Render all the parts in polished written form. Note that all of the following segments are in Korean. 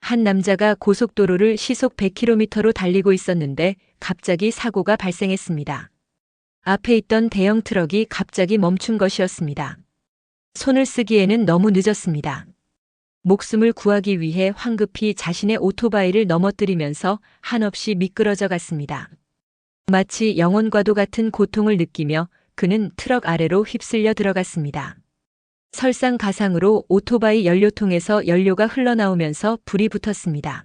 한 남자가 고속도로를 시속 100km로 달리고 있었는데 갑자기 사고가 발생했습니다. 앞에 있던 대형 트럭이 갑자기 멈춘 것이었습니다. 손을 쓰기에는 너무 늦었습니다. 목숨을 구하기 위해 황급히 자신의 오토바이를 넘어뜨리면서 한없이 미끄러져 갔습니다. 마치 영혼과도 같은 고통을 느끼며 그는 트럭 아래로 휩쓸려 들어갔습니다. 설상가상으로 오토바이 연료통에서 연료가 흘러나오면서 불이 붙었습니다.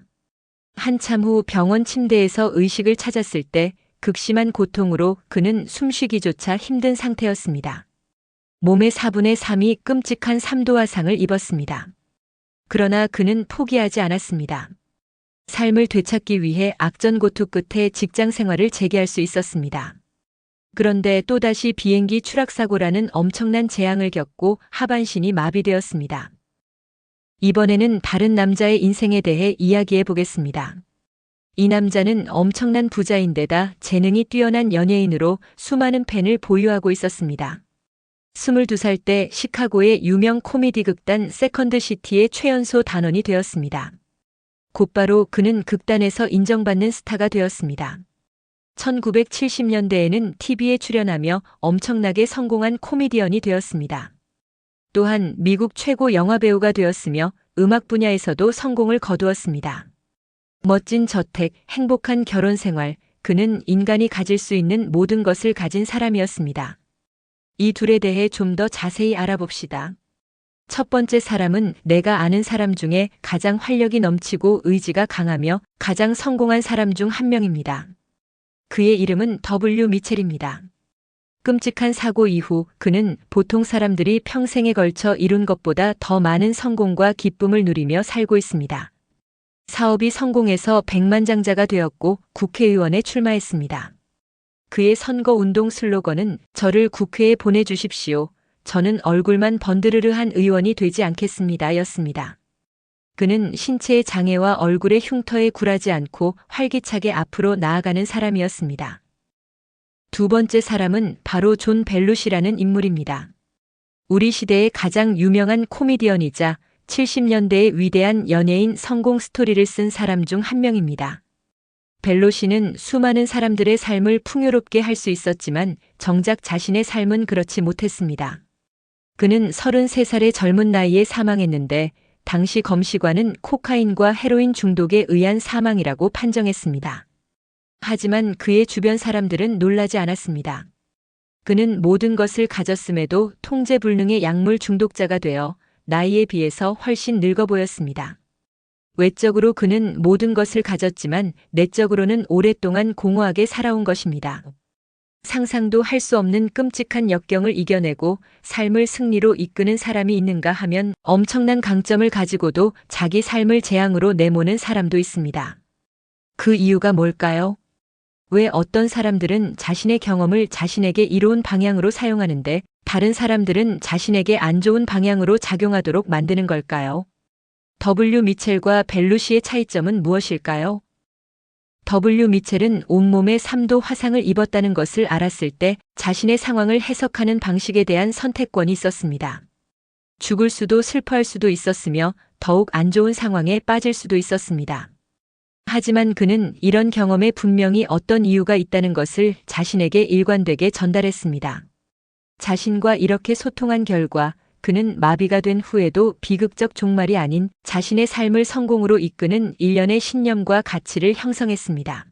한참 후 병원 침대에서 의식을 찾았을 때 극심한 고통으로 그는 숨쉬기조차 힘든 상태였습니다. 몸의 4분의 3이 끔찍한 3도 화상을 입었습니다. 그러나 그는 포기하지 않았습니다. 삶을 되찾기 위해 악전고투 끝에 직장 생활을 재개할 수 있었습니다. 그런데 또다시 비행기 추락사고라는 엄청난 재앙을 겪고 하반신이 마비되었습니다. 이번에는 다른 남자의 인생에 대해 이야기해 보겠습니다. 이 남자는 엄청난 부자인데다 재능이 뛰어난 연예인으로 수많은 팬을 보유하고 있었습니다. 22살 때 시카고의 유명 코미디 극단 세컨드 시티의 최연소 단원이 되었습니다. 곧바로 그는 극단에서 인정받는 스타가 되었습니다. 1970년대에는 TV에 출연하며 엄청나게 성공한 코미디언이 되었습니다. 또한 미국 최고 영화배우가 되었으며 음악 분야에서도 성공을 거두었습니다. 멋진 저택, 행복한 결혼 생활, 그는 인간이 가질 수 있는 모든 것을 가진 사람이었습니다. 이 둘에 대해 좀 더 자세히 알아봅시다. 첫 번째 사람은 내가 아는 사람 중에 가장 활력이 넘치고 의지가 강하며 가장 성공한 사람 중 한 명입니다. 그의 이름은 W. 미첼입니다. 끔찍한 사고 이후 그는 보통 사람들이 평생에 걸쳐 이룬 것보다 더 많은 성공과 기쁨을 누리며 살고 있습니다. 사업이 성공해서 백만장자가 되었고 국회의원에 출마했습니다. 그의 선거운동 슬로건은 저를 국회에 보내주십시오. 저는 얼굴만 번드르르한 의원이 되지 않겠습니다. 였습니다. 그는 신체의 장애와 얼굴의 흉터에 굴하지 않고 활기차게 앞으로 나아가는 사람이었습니다. 두 번째 사람은 바로 존 벨루시라는 인물입니다. 우리 시대의 가장 유명한 코미디언이자 70년대의 위대한 연예인 성공 스토리를 쓴 사람 중 한 명입니다. 벨로시는 수많은 사람들의 삶을 풍요롭게 할 수 있었지만 정작 자신의 삶은 그렇지 못했습니다. 그는 33살의 젊은 나이에 사망했는데 당시 검시관은 코카인과 헤로인 중독에 의한 사망이라고 판정했습니다. 하지만 그의 주변 사람들은 놀라지 않았습니다. 그는 모든 것을 가졌음에도 통제불능의 약물 중독자가 되어 나이에 비해서 훨씬 늙어 보였습니다. 외적으로 그는 모든 것을 가졌지만 내적으로는 오랫동안 공허하게 살아온 것입니다. 상상도 할 수 없는 끔찍한 역경을 이겨내고 삶을 승리로 이끄는 사람이 있는가 하면 엄청난 강점을 가지고도 자기 삶을 재앙으로 내모는 사람도 있습니다. 그 이유가 뭘까요? 왜 어떤 사람들은 자신의 경험을 자신에게 이로운 방향으로 사용하는데 다른 사람들은 자신에게 안 좋은 방향으로 작용하도록 만드는 걸까요? W. 미첼과 벨루시의 차이점은 무엇일까요? W. 미첼은 온몸에 3도 화상을 입었다는 것을 알았을 때 자신의 상황을 해석하는 방식에 대한 선택권이 있었습니다. 죽을 수도 슬퍼할 수도 있었으며 더욱 안 좋은 상황에 빠질 수도 있었습니다. 하지만 그는 이런 경험에 분명히 어떤 이유가 있다는 것을 자신에게 일관되게 전달했습니다. 자신과 이렇게 소통한 결과 그는 마비가 된 후에도 비극적 종말이 아닌 자신의 삶을 성공으로 이끄는 일련의 신념과 가치를 형성했습니다.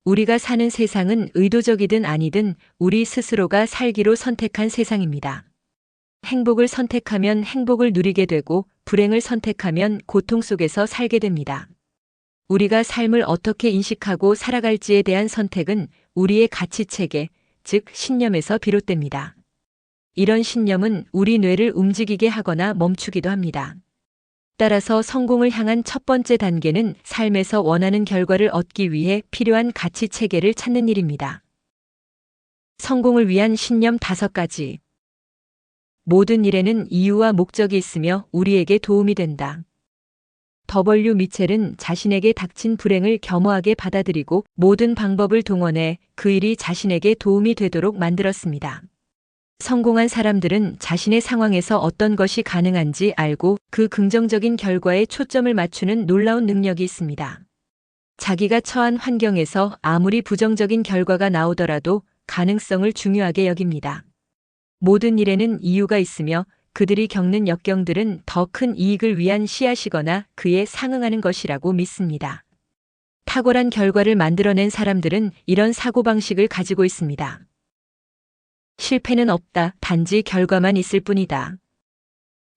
우리가 사는 세상은 의도적이든 아니든 우리 스스로가 살기로 선택한 세상입니다. 행복을 선택하면 행복을 누리게 되고 불행을 선택하면 고통 속에서 살게 됩니다. 우리가 삶을 어떻게 인식하고 살아갈지에 대한 선택은 우리의 가치체계, 즉 신념에서 비롯됩니다. 이런 신념은 우리 뇌를 움직이게 하거나 멈추기도 합니다. 따라서 성공을 향한 첫 번째 단계는 삶에서 원하는 결과를 얻기 위해 필요한 가치 체계를 찾는 일입니다. 성공을 위한 신념 5가지. 모든 일에는 이유와 목적이 있으며 우리에게 도움이 된다. W. 미첼은 자신에게 닥친 불행을 겸허하게 받아들이고 모든 방법을 동원해 그 일이 자신에게 도움이 되도록 만들었습니다. 성공한 사람들은 자신의 상황에서 어떤 것이 가능한지 알고 그 긍정적인 결과에 초점을 맞추는 놀라운 능력이 있습니다. 자기가 처한 환경에서 아무리 부정적인 결과가 나오더라도 가능성을 중요하게 여깁니다. 모든 일에는 이유가 있으며 그들이 겪는 역경들은 더 큰 이익을 위한 씨앗이거나 그에 상응하는 것이라고 믿습니다. 탁월한 결과를 만들어낸 사람들은 이런 사고방식을 가지고 있습니다. 실패는 없다. 단지 결과만 있을 뿐이다.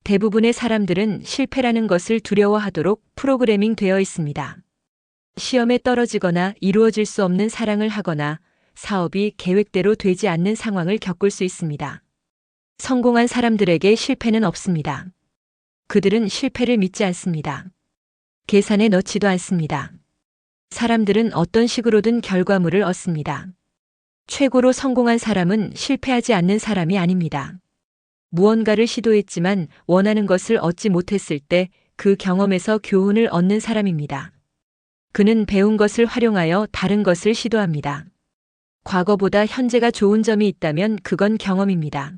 대부분의 사람들은 실패라는 것을 두려워하도록 프로그래밍 되어 있습니다. 시험에 떨어지거나 이루어질 수 없는 사랑을 하거나 사업이 계획대로 되지 않는 상황을 겪을 수 있습니다. 성공한 사람들에게 실패는 없습니다. 그들은 실패를 믿지 않습니다. 계산에 넣지도 않습니다. 사람들은 어떤 식으로든 결과물을 얻습니다. 최고로 성공한 사람은 실패하지 않는 사람이 아닙니다. 무언가를 시도했지만 원하는 것을 얻지 못했을 때 그 경험에서 교훈을 얻는 사람입니다. 그는 배운 것을 활용하여 다른 것을 시도합니다. 과거보다 현재가 좋은 점이 있다면 그건 경험입니다.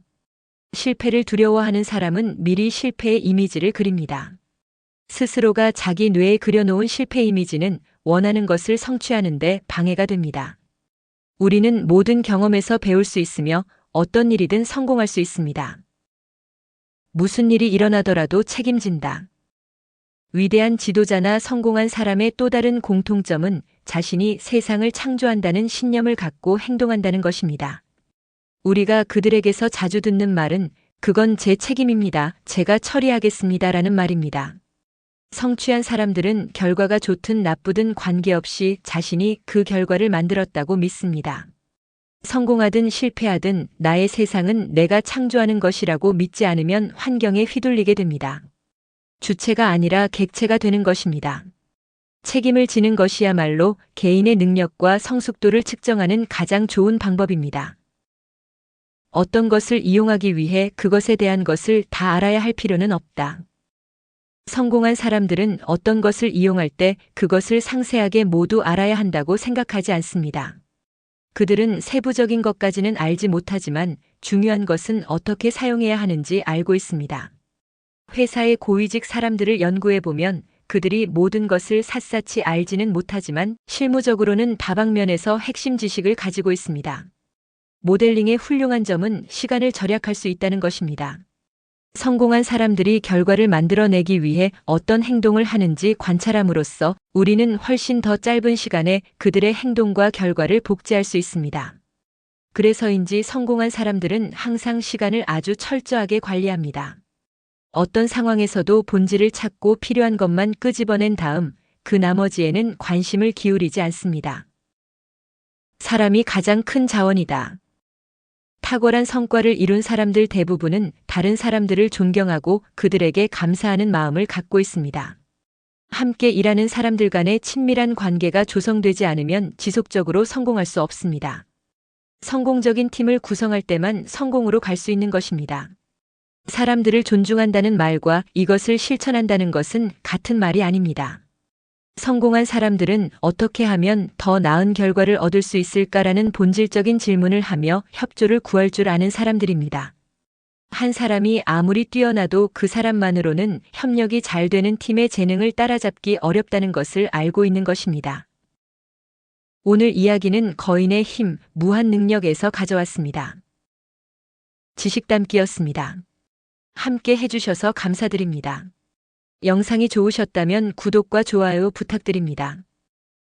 실패를 두려워하는 사람은 미리 실패의 이미지를 그립니다. 스스로가 자기 뇌에 그려놓은 실패 이미지는 원하는 것을 성취하는데 방해가 됩니다. 우리는 모든 경험에서 배울 수 있으며 어떤 일이든 성공할 수 있습니다. 무슨 일이 일어나더라도 책임진다. 위대한 지도자나 성공한 사람의 또 다른 공통점은 자신이 세상을 창조한다는 신념을 갖고 행동한다는 것입니다. 우리가 그들에게서 자주 듣는 말은 그건 제 책임입니다. 제가 처리하겠습니다라는 말입니다. 성취한 사람들은 결과가 좋든 나쁘든 관계없이 자신이 그 결과를 만들었다고 믿습니다. 성공하든 실패하든 나의 세상은 내가 창조하는 것이라고 믿지 않으면 환경에 휘둘리게 됩니다. 주체가 아니라 객체가 되는 것입니다. 책임을 지는 것이야말로 개인의 능력과 성숙도를 측정하는 가장 좋은 방법입니다. 어떤 것을 이용하기 위해 그것에 대한 것을 다 알아야 할 필요는 없다. 성공한 사람들은 어떤 것을 이용할 때 그것을 상세하게 모두 알아야 한다고 생각하지 않습니다. 그들은 세부적인 것까지는 알지 못하지만 중요한 것은 어떻게 사용해야 하는지 알고 있습니다. 회사의 고위직 사람들을 연구해보면 그들이 모든 것을 샅샅이 알지는 못하지만 실무적으로는 다방면에서 핵심 지식을 가지고 있습니다. 모델링의 훌륭한 점은 시간을 절약할 수 있다는 것입니다. 성공한 사람들이 결과를 만들어내기 위해 어떤 행동을 하는지 관찰함으로써 우리는 훨씬 더 짧은 시간에 그들의 행동과 결과를 복제할 수 있습니다. 그래서인지 성공한 사람들은 항상 시간을 아주 철저하게 관리합니다. 어떤 상황에서도 본질을 찾고 필요한 것만 끄집어낸 다음 그 나머지에는 관심을 기울이지 않습니다. 사람이 가장 큰 자원이다. 탁월한 성과를 이룬 사람들 대부분은 다른 사람들을 존경하고 그들에게 감사하는 마음을 갖고 있습니다. 함께 일하는 사람들 간의 친밀한 관계가 조성되지 않으면 지속적으로 성공할 수 없습니다. 성공적인 팀을 구성할 때만 성공으로 갈 수 있는 것입니다. 사람들을 존중한다는 말과 이것을 실천한다는 것은 같은 말이 아닙니다. 성공한 사람들은 어떻게 하면 더 나은 결과를 얻을 수 있을까라는 본질적인 질문을 하며 협조를 구할 줄 아는 사람들입니다. 한 사람이 아무리 뛰어나도 그 사람만으로는 협력이 잘 되는 팀의 재능을 따라잡기 어렵다는 것을 알고 있는 것입니다. 오늘 이야기는 거인의 힘, 무한 능력에서 가져왔습니다. 지식담기였습니다. 함께 해주셔서 감사드립니다. 영상이 좋으셨다면 구독과 좋아요 부탁드립니다.